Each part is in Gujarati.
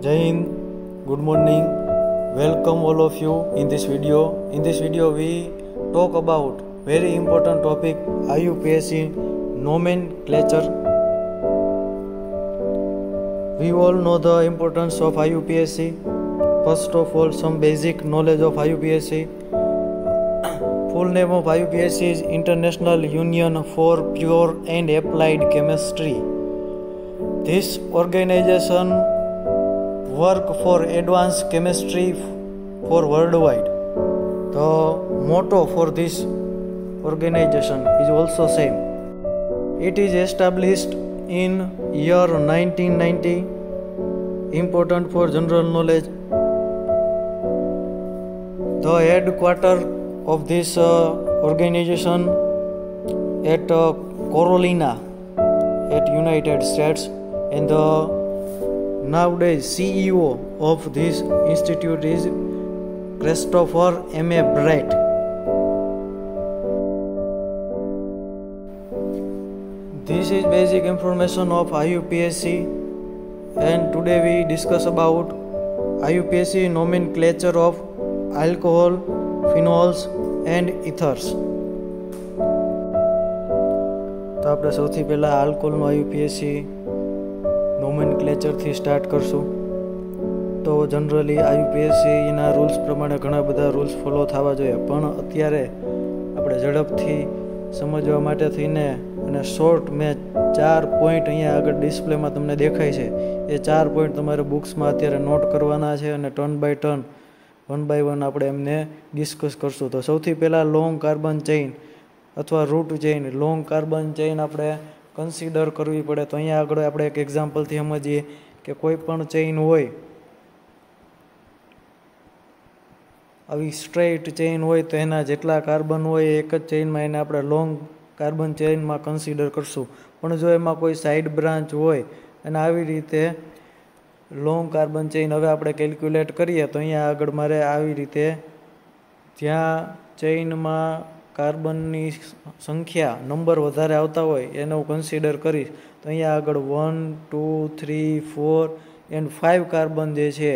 Jai Hind, good morning, welcome all of you in this video. In this video we talk about very important topic IUPAC nomenclature. We all know the importance of IUPAC. First of all, some basic knowledge of IUPAC. Full name of IUPAC is International Union for Pure and Applied Chemistry. This organization work for advanced chemistry for worldwide. The motto for this organization is also same. It is established in year 1990. Important for general knowledge. The headquarters of this organization at Carolina at United States, and the nowadays CEO of this institute is Christopher M.A. Bright. This is basic information of IUPAC, and today we discuss about IUPAC nomenclature of alcohol, phenols and ethers. તો આપણે સૌથી પહેલાં આલ્કોહોલનું IUPAC નોમેનક્લેચરથી સ્ટાર્ટ કરશું. તો જનરલી IUPAC એના રૂલ્સ પ્રમાણે ઘણા બધા રૂલ્સ ફોલો થવા જોઈએ, પણ અત્યારે આપણે ઝડપથી સમજવા માટે થઈને અને શોર્ટ મેં 4 પોઈન્ટ અહીંયા આગળ ડિસ્પ્લેમાં તમને દેખાય છે. એ 4 પોઈન્ટ તમારે બુક્સમાં અત્યારે નોટ કરવાના છે અને turn by turn one by one આપણે એમને ડિસ્કસ કરશું. તો સૌથી પહેલાં લોંગ કાર્બન ચેઇન અથવા root chain. Long carbon chain આપણે કન્સિડર કરવી પડે. તો અહીંયા આગળ આપણે એક એક્ઝામ્પલથી સમજીએ કે કોઈ પણ ચેઇન હોય, આવી સ્ટ્રેઇટ ચેઇન હોય તો એના જેટલા કાર્બન હોય એક જ ચેઇનમાં એને આપણે લોંગ કાર્બન ચેઇનમાં કન્સિડર કરશું. પણ જો એમાં કોઈ સાઇડ બ્રાન્ચ હોય અને આવી રીતે લોંગ કાર્બન ચેઇન હવે આપણે કેલ્ક્યુલેટ કરીએ તો અહીંયા આગળ મારે આવી રીતે જ્યાં ચેઇનમાં કાર્બનની સંખ્યા નંબર વધારે આવતા હોય એને હું કન્સિડર કરીશ. તો અહીંયા આગળ 1, 2, 3, 4 એન્ડ 5 કાર્બન જે છે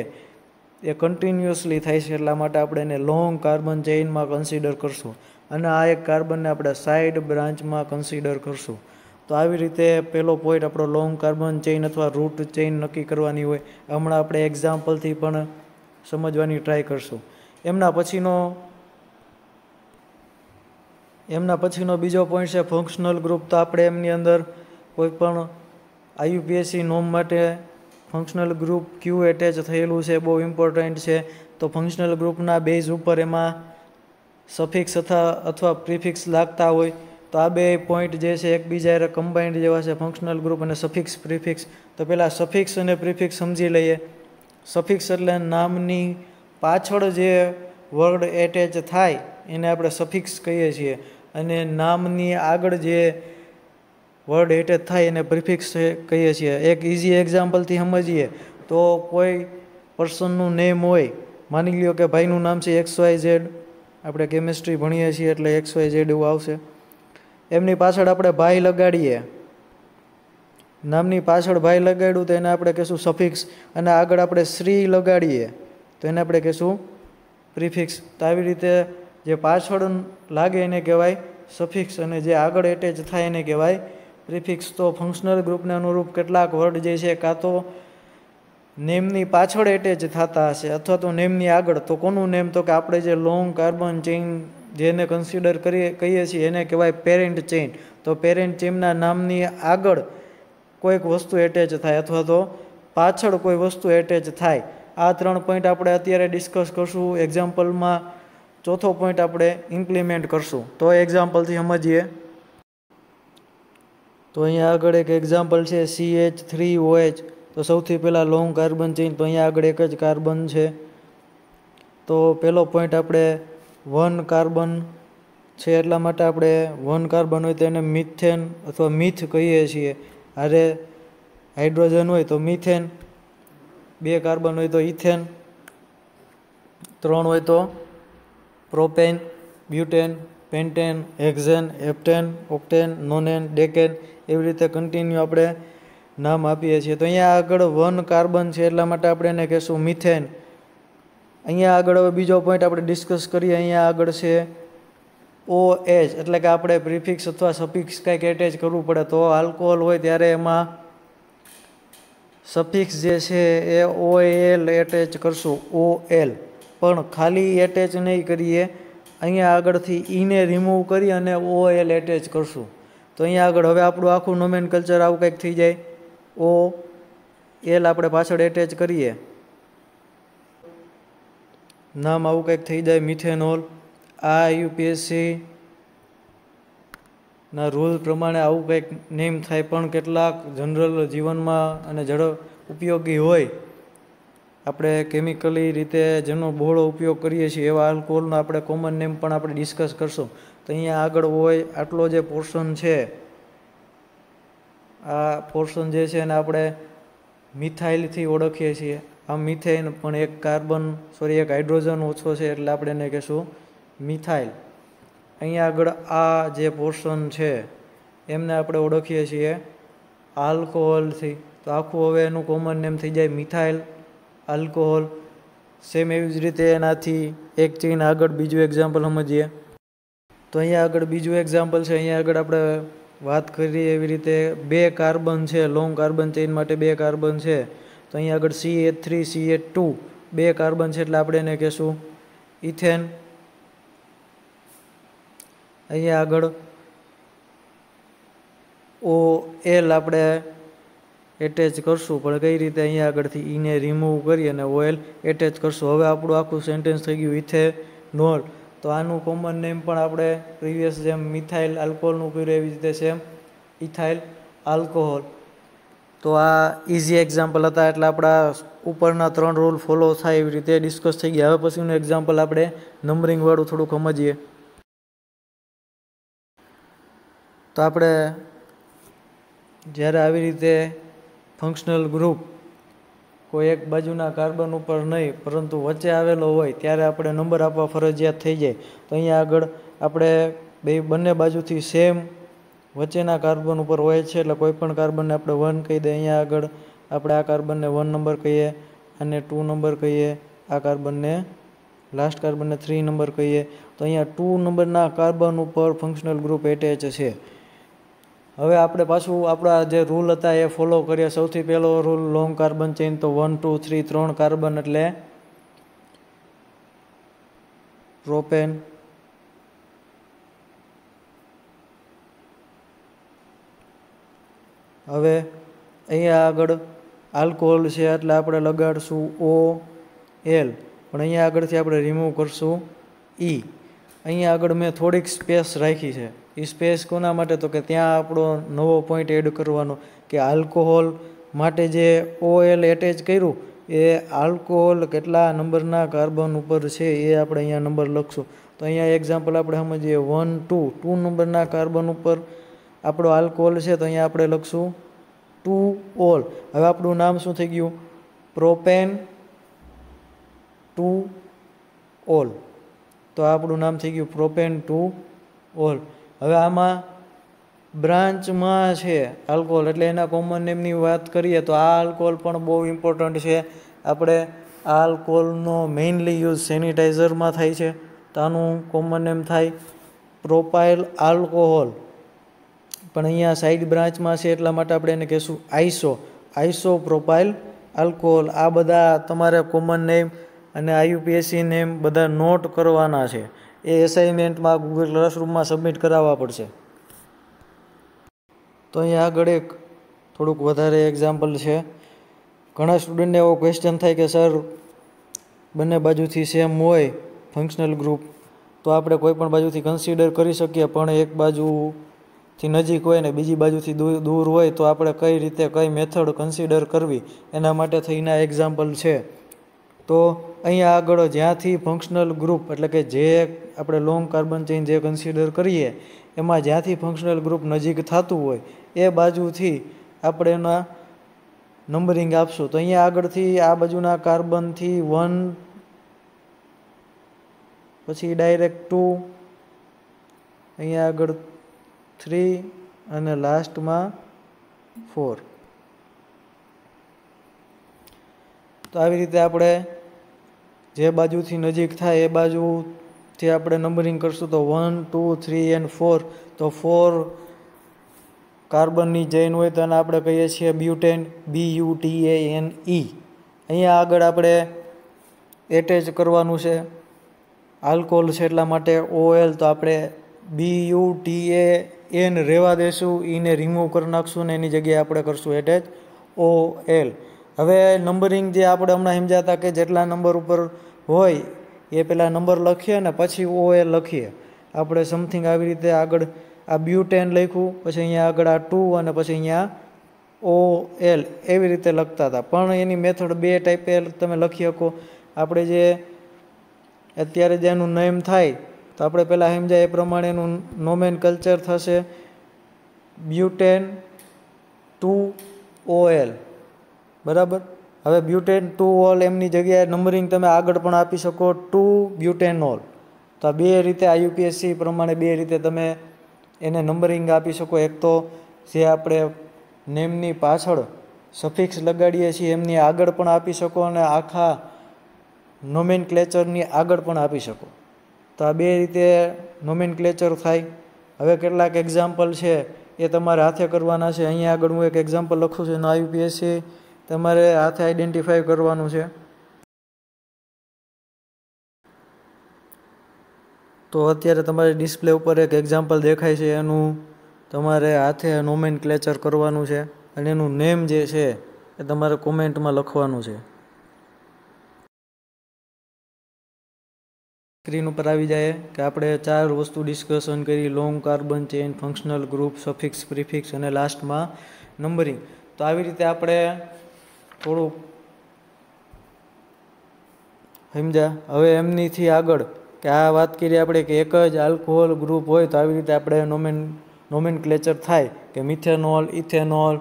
એ કન્ટિન્યુઅસલી થાય છે, એટલા માટે આપણે એને લોંગ કાર્બન ચેઇનમાં કન્સિડર કરશું અને આ એક કાર્બનને આપણે સાઇડ બ્રાન્ચમાં કન્સિડર કરશું. તો આવી રીતે પહેલો પોઈન્ટ આપણો લોંગ કાર્બન ચેઇન અથવા રૂટ ચેઇન નક્કી કરવાની હોય. હમણાં આપણે એક્ઝામ્પલથી પણ સમજવાની ટ્રાય કરશું. એમના પછીનો બીજો પોઈન્ટ છે ફંક્શનલ ગ્રુપ. તો આપણે એમની અંદર કોઈ પણ IUPAC નોમ માટે ફંક્શનલ ગ્રુપ ક્યુ એટેચ થયેલું છે, બહુ ઇમ્પોર્ટન્ટ છે. તો ફંક્શનલ ગ્રુપના બેઝ ઉપર એમાં સફિક્સ અથવા પ્રિફિક્સ લાગતા હોય. તો આ બે પોઈન્ટ જે છે એકબીજા કમ્બાઇન્ડ જેવા છે, ફંક્શનલ ગ્રુપ અને સફિક્સ પ્રિફિક્સ. તો પહેલાં સફિક્સ અને પ્રિફિક્સ સમજી લઈએ. સફિક્સ એટલે નામની પાછળ જે વર્ડ એટેચ થાય એને આપણે સફિક્સ કહીએ છીએ, અને નામની આગળ જે વર્ડ એટેચ થાય એને પ્રિફિક્સ કહીએ છીએ. એક ઇઝી એક્ઝામ્પલથી સમજીએ તો કોઈ પર્સનનું નેમ હોય, માની લ્યો કે ભાઈનું નામ છે XYZ. આપણે કેમિસ્ટ્રી ભણીએ છીએ એટલે XYZ એવું આવશે. એમની પાછળ આપણે ભાઈ લગાડીએ, નામની પાછળ ભાઈ લગાડ્યું તો એને આપણે કહીશું સફિક્સ, અને આગળ આપણે શ્રી લગાડીએ તો એને આપણે કહીશું પ્રિફિક્સ. તો આવી રીતે જે પાછળ લાગે એને કહેવાય સફિક્સ અને જે આગળ એટેચ થાય એને કહેવાય પ્રિફિક્સ. તો ફંક્શનલ ગ્રુપને અનુરૂપ કેટલાક વર્ડ જે છે કાં તો નેમની પાછળ એટેચ થતા હશે અથવા તો નેમની આગળ. તો કોનું નેમ? તો કે આપણે જે લોંગ કાર્બન ચેઇન જેને કન્સિડર કહીએ છીએ એને કહેવાય પેરેન્ટ ચેઇન. તો પેરેન્ટ ચેઇનના નામની આગળ કોઈક વસ્તુ એટેચ થાય અથવા તો પાછળ કોઈ વસ્તુ એટેચ થાય. આ 3 પોઈન્ટ આપણે અત્યારે ડિસ્કસ કરશું. એક્ઝામ્પલમાં ચોથો પોઈન્ટ આપણે ઇમ્પ્લિમેન્ટ કરશું. તો એક્ઝામ્પલથી સમજીએ. તો અહીંયા આગળ એક એક્ઝામ્પલ છે CH3OH. તો સૌથી પહેલાં લોંગ કાર્બન ચેઇન. તો અહીંયા આગળ એક જ કાર્બન છે. તો પહેલો પોઈન્ટ આપણે 1 કાર્બન છે એટલા માટે આપણે 1 કાર્બન હોય તો એને મિથેન અથવા મિથ કહીએ છીએ. અરે હાઇડ્રોજન હોય તો મિથેન, 2 કાર્બન હોય તો ઇથેન, 3 હોય તો propane, butane, pentane, hexane, heptane, octane, nonane, decane, એવી રીતે કન્ટિન્યુ આપણે નામ આપીએ છીએ. તો અહીંયા આગળ 1 કાર્બન છે એટલા માટે આપણે એને કહેશું મિથેન. અહીંયા આગળ હવે બીજો પોઈન્ટ આપણે ડિસ્કસ કરીએ. અહીંયા આગળ છે OH, એટલે કે આપણે પ્રિફિક્સ અથવા સફિક્સ કંઈક એટેચ કરવું પડે. તો આલ્કોહોલ હોય ત્યારે એમાં સફિક્સ જે છે એ OL એટેચ કરશું, OL. પણ ખાલી એટેચ નહીં કરીએ, અહીંયા આગળથી ઈને રિમૂવ કરી અને OL એટેચ કરશું. તો અહીંયા આગળ હવે આપણું આખું નોમેનકલ્ચર આવું કંઈક થઈ જાય. OL આપણે પાછળ એટેચ કરીએ, નામ આવું કંઈક થઈ જાય, મિથેનોલ. આ IUPAC ના રૂલ પ્રમાણે આવું કંઈક નેમ થાય. પણ કેટલાક જનરલ જીવનમાં અને ઉપયોગી હોય, આપણે કેમિકલી રીતે જેનો બહોળો ઉપયોગ કરીએ છીએ એવા આલ્કોહોલનો આપણે કોમન નેમ પણ આપણે ડિસ્કસ કરશું. તો અહીંયા આગળ હોય આટલો જે પોર્શન છે, આ પોર્શન જે છે એને આપણે મિથાઇલથી ઓળખીએ છીએ. આ મિથેન પણ એક હાઇડ્રોજન ઓછો છે એટલે આપણે એને કહેશું મિથાઇલ. અહીંયા આગળ આ જે પોર્શન છે એમને આપણે ઓળખીએ છીએ આલ્કોહોલથી. તો આખું હવે એનું કોમન નેમ થઈ જાય મિથાઇલ આલ્કોહોલ. સેમ એવી જ રીતે એનાથી એક ચેઇન આગળ બીજું એક્ઝામ્પલ સમજીએ. તો અહીંયા આગળ બીજું એક્ઝામ્પલ છે. અહીંયા આગળ આપણે વાત કરીએ એવી રીતે 2 કાર્બન છે, લોંગ કાર્બન ચેઇન માટે 2 કાર્બન છે. તો અહીંયા આગળ CH3 CH2 2 કાર્બન છે એટલે આપણે એને કહેશું ઇથેન. અહીંયા આગળ OL આપણે એટેચ કરશું, પણ કઈ રીતે? અહીંયા આગળથી ઈને રિમૂવ કરી અને OL એટેચ કરશું. હવે આપણું આખું સેન્ટેન્સ થઈ ગયું ઇથેનોલ. તો આનું કોમન નેમ પણ આપણે પ્રીવિયસ જેમ મિથાઇલ આલ્કોહોલનું કર્યું એવી રીતે સેમ ઇથાઇલ આલ્કોહોલ. તો આ ઇઝી એક્ઝામ્પલ હતા એટલે આપણા ઉપરના 3 રૂલ ફોલો થાય એવી રીતે ડિસ્કસ થઈ ગયા. હવે પછીનું એક્ઝામ્પલ આપણે નંબરિંગવાળું થોડુંક સમજીએ. તો આપણે જ્યારે આવી રીતે ફંક્શનલ ગ્રુપ કોઈ એક બાજુના કાર્બન ઉપર નહીં પરંતુ વચ્ચે આવેલો હોય ત્યારે આપણે નંબર આપવા ફરજિયાત થઈ જાય. તો અહીંયા આગળ આપણે બંને બાજુથી સેમ વચ્ચેના કાર્બન ઉપર હોય છે એટલે કોઈ પણ કાર્બનને આપણે 1 કહી દઈએ. અહીંયા આગળ આપણે આ કાર્બનને 1 નંબર કહીએ, આને 2 નંબર કહીએ, આ કાર્બનને લાસ્ટ કાર્બનને 3 નંબર કહીએ. તો અહીંયા 2 નંબરના કાર્બન ઉપર ફંક્શનલ ગ્રુપ એટેચ છે. હવે આપણે પાછું આપણા જે રૂલ હતા એ ફોલો કરીએ. સૌથી પહેલો રૂલ લોંગ કાર્બન ચેઇન, તો 1 2 3 3 કાર્બન એટલે પ્રોપેન. હવે અહીંયા આગળ આલ્કોહોલ છે એટલે આપણે લગાડશું OL, પણ અહીંયા આગળથી આપણે રિમૂવ કરશું E. અહીંયા આગળ મેં થોડીક સ્પેસ રાખી છે. એ સ્પેસ કોના માટે? તો કે ત્યાં આપણો નવો પોઈન્ટ એડ કરવાનો કે આલ્કોહોલ માટે જે OL એટેચ કર્યું એ આલ્કોહોલ કેટલા નંબરના કાર્બન ઉપર છે એ આપણે અહીંયા નંબર લખશું. તો અહીંયા એક્ઝામ્પલ આપણે સમજીએ 1 2 2 નંબરના કાર્બન ઉપર આપણો આલ્કોહોલ છે તો અહીંયા આપણે લખશું 2OL. હવે આપણું નામ શું થઈ ગયું? Propane 2OL. તો આપણું નામ થઈ ગયું પ્રોપેન 2OL. હવે આમાં બ્રાન્ચમાં છે આલ્કોહોલ એટલે એના કોમન નેમની વાત કરીએ તો આ આલ્કોહોલ પણ બહુ ઇમ્પોર્ટન્ટ છે. આપણે આ આલ્કોહોલનો મેઇનલી યુઝ સેનિટાઈઝરમાં થાય છે તો આનું કોમન નેમ થાય પ્રોપાઇલ આલ્કોહોલ. પણ અહીંયા સાઈડ બ્રાન્ચમાં છે એટલા માટે આપણે એને કહીશું આઈસો પ્રોપાઇલ આલ્કોહોલ. આ બધા તમારે કોમન નેમ અને IUPAC નેમ બધા નોટ કરવાના છે. એ એસાઇનમેન્ટમાં ગૂગલ ક્લાસરૂમમાં સબમિટ કરાવવા પડશે. તો અહીંયા આગળ એક થોડુંક વધારે એક્ઝામ્પલ છે. ઘણા સ્ટુડન્ટને એવો ક્વેશ્ચન થાય કે સર બંને બાજુથી સેમ હોય ફંક્શનલ ગ્રુપ તો આપણે કોઈ પણ બાજુથી કન્સિડર કરી શકીએ, પણ એક બાજુથી નજીક હોય ને બીજી બાજુથી દૂર હોય તો આપણે કઈ રીતે કઈ મેથડ કન્સિડર કરવી એના માટે થઈને એક્ઝામ્પલ છે. તો અહીંયા આગળ જ્યાંથી ફંક્શનલ ગ્રુપ એટલે કે જે આપણે લોંગ કાર્બન ચેઇન જે કન્સિડર કરીએ એમાં જ્યાંથી ફંક્શનલ ગ્રુપ નજીક થતું હોય એ બાજુથી આપણે એના નંબરિંગ આપશું. તો અહીંયા આગળથી આ બાજુના કાર્બનથી 1 પછી ડાયરેક્ટ 2, અહીંયા આગળ 3 અને લાસ્ટમાં 4. તો આવી રીતે આપણે જે બાજુથી નજીક થાય એ બાજુથી આપણે નંબરિંગ કરશું તો 1 2 3 and 4 તો 4 કાર્બનની ચેઇન હોય તો એને આપણે કહીએ છીએ બ્યુટેન, BUTANE. અહીંયા આગળ આપણે એટેચ કરવાનું છે, આલ્કોહોલ છે એટલા માટે OL, તો આપણે BUTAN રહેવા દેશું, એને રિમૂવ કરી નાખશું ને એની જગ્યાએ આપણે કરશું એટેચ OL. હવે નંબરિંગ જે આપણે હમણાં સમજ્યા હતા કે જેટલા નંબર ઉપર હોય એ પહેલાં નંબર લખીએ ને પછી OL લખીએ. આપણે સમથિંગ આવી રીતે આગળ આ બ્યુટેન લખ્યું, પછી અહીંયા આગળ આ 2 અને પછી અહીંયા OL એવી રીતે લખતા હતા. પણ એની મેથડ બે ટાઈપે તમે લખી શકો. આપણે જે અત્યારે જેનું નેમ થાય તો આપણે પહેલાં સમજાય એ પ્રમાણે એનું નોમેનકલ્ચર થશે બ્યુટેન 2OL, બરાબર. હવે બ્યુટેન 2OL એમની જગ્યાએ નંબરિંગ તમે આગળ પણ આપી શકો 2-બ્યુટેનોલ. તો આ બે રીતે IUPAC પ્રમાણે બે રીતે તમે એને નંબરિંગ આપી શકો. એક તો જે આપણે નેમની પાછળ સફિક્સ લગાડીએ છીએ એમની આગળ પણ આપી શકો અને આખા નોમેનક્લેચરની આગળ પણ આપી શકો. તો આ બે રીતે નોમેનક્લેચર થાય. હવે કેટલાક એક્ઝામ્પલ છે એ તમારે હાથે કરવાના છે. અહીંયા આગળ હું એક એક્ઝામ્પલ લખું છું, એનો IUPAC તમારે હાથે આઈડેન્ટિફાઈ કરવાનું છે. તો અત્યારે તમારી ડિસ્પ્લે ઉપર એક એક્ઝામ્પલ દેખાય છે, એનું તમારે હાથે નોમેનક્લેચર કરવાનું છે અને એનું નેમ જે છે એ તમારે કોમેન્ટમાં લખવાનું છે. સ્ક્રીન ઉપર આવી જાય કે આપણે 4 વસ્તુ ડિસ્કશન કરી: long carbon chain, functional group, suffix, prefix અને લાસ્ટમાં નંબરિંગ. તો આવી રીતે આપણે થોડુંક સમજ્યા. હવે એમનીથી આગળ કે આ વાત કરી આપણે કે એક જ આલ્કોહોલ ગ્રુપ હોય તો આવી રીતે આપણે નોમેનક્લેચર થાય કે methanol, ethanol,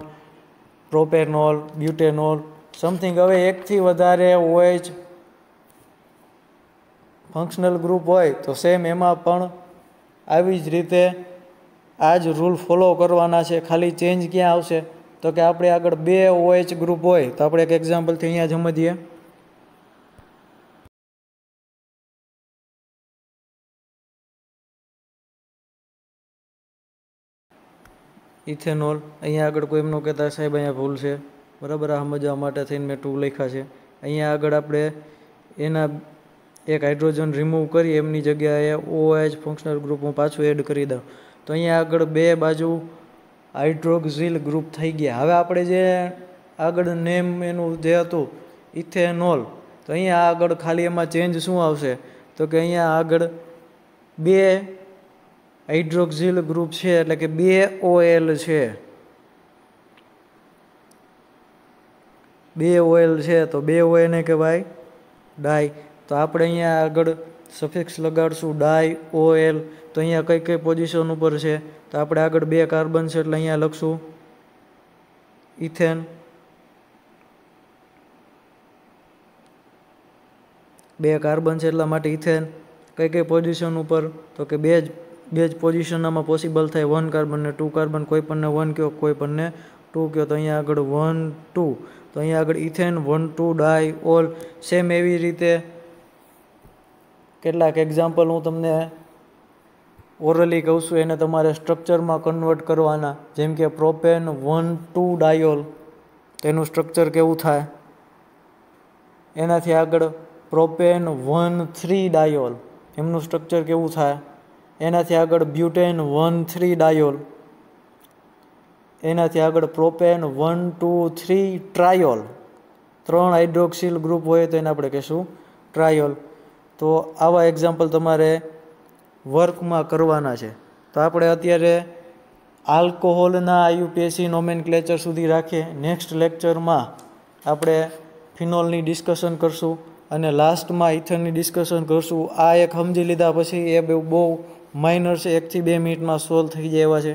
propanol, butanol, something. હવે એકથી વધારે OH ફંક્શનલ ગ્રુપ હોય તો સેમ એમાં પણ આવી જ રીતે આ જ રૂલ ફોલો કરવાના છે. ખાલી ચેન્જ ક્યાં આવશે તો કે આપણે આગળ 2 OH ગ્રુપ હોય તો આપણે એક એક્ઝામ્પલથી અહીંયા સમજીએ. ઇથેનોલ, અહીંયા આગળ કોઈ એમનો કહેતા સાહેબ અહીંયા ભૂલ છે, બરાબર. આ સમજવા માટે થઈને મેં 2 લખ્યા છે. અહીંયા આગળ આપણે એના એક હાઇડ્રોજન રિમૂવ કરી એમની જગ્યાએ OH ફંક્શનલ ગ્રુપ હું પાછું એડ કરી દઉં તો અહીંયા આગળ બે બાજુ હાઇડ્રોક્સિલ ગ્રુપ થઈ ગયા. હવે આપણે જે આગળ નેમ એનું જે હતું ઇથેનોલ, તો અહીંયા આગળ ખાલી એમાં ચેન્જ શું આવશે તો કે અહીંયા આગળ 2 હાઇડ્રોક્સિલ ગ્રુપ છે એટલે કે 2 OL છે, 2 OL છે તો 2 OL ને કહેવાય ડાય. તો આપણે અહીંયા આગળ સફિક્સ લગાડશું ડાય OL. તો અહીંયા કઈ કઈ પોઝિશન ઉપર છે તો આપણે આગળ 2 કાર્બન છે એટલે અહીંયા લખશું ઇથેન. 2 કાર્બન છે એટલા માટે ઇથેન. કઈ કઈ પોઝિશન ઉપર તો કે બે જ પોઝિશન આમાં પોસિબલ થાય, 1 કાર્બન ને 2 કાર્બન. કોઈ પણને 1 કહો, કોઈ પણને 2 કહો. તો અહીંયા આગળ 1 2, તો અહીંયા આગળ ઇથેન 1 2 ડાય ઓલ. સેમ એવી રીતે કેટલાક એક્ઝામ્પલ હું તમને ઓરલી કહું છું, એને તમારે સ્ટ્રક્ચરમાં કન્વર્ટ કરવાના. જેમ કે પ્રોપેન 1 2 ડાયોલ, તેનું સ્ટ્રક્ચર કેવું થાય. એનાથી આગળ પ્રોપેન 1 3 ડાયોલ, એમનું સ્ટ્રક્ચર કેવું થાય. એનાથી આગળ બ્યુટેન 1 3 ડાયોલ. એનાથી આગળ પ્રોપેન 1 2 3 ટ્રાયોલ. 3 હાઇડ્રોક્સિલ ગ્રુપ હોય તો એને આપણે કહીશું ટ્રાયોલ. તો આવા એક્ઝામ્પલ તમારે વર્કમાં કરવાના છે. તો આપણે અત્યારે આલ્કોહોલના IUPAC નોમેનક્લેચર સુધી રાખીએ. નેક્સ્ટ લેક્ચરમાં આપણે ફિનોલની ડિસ્કશન કરશું અને લાસ્ટમાં ઇથનની ડિસ્કશન કરશું. આ એક સમજી લીધા પછી એ બહુ માઇનર છે, 1 થી 2 મિનિટમાં સોલ્વ થઈ જાય એવા છે.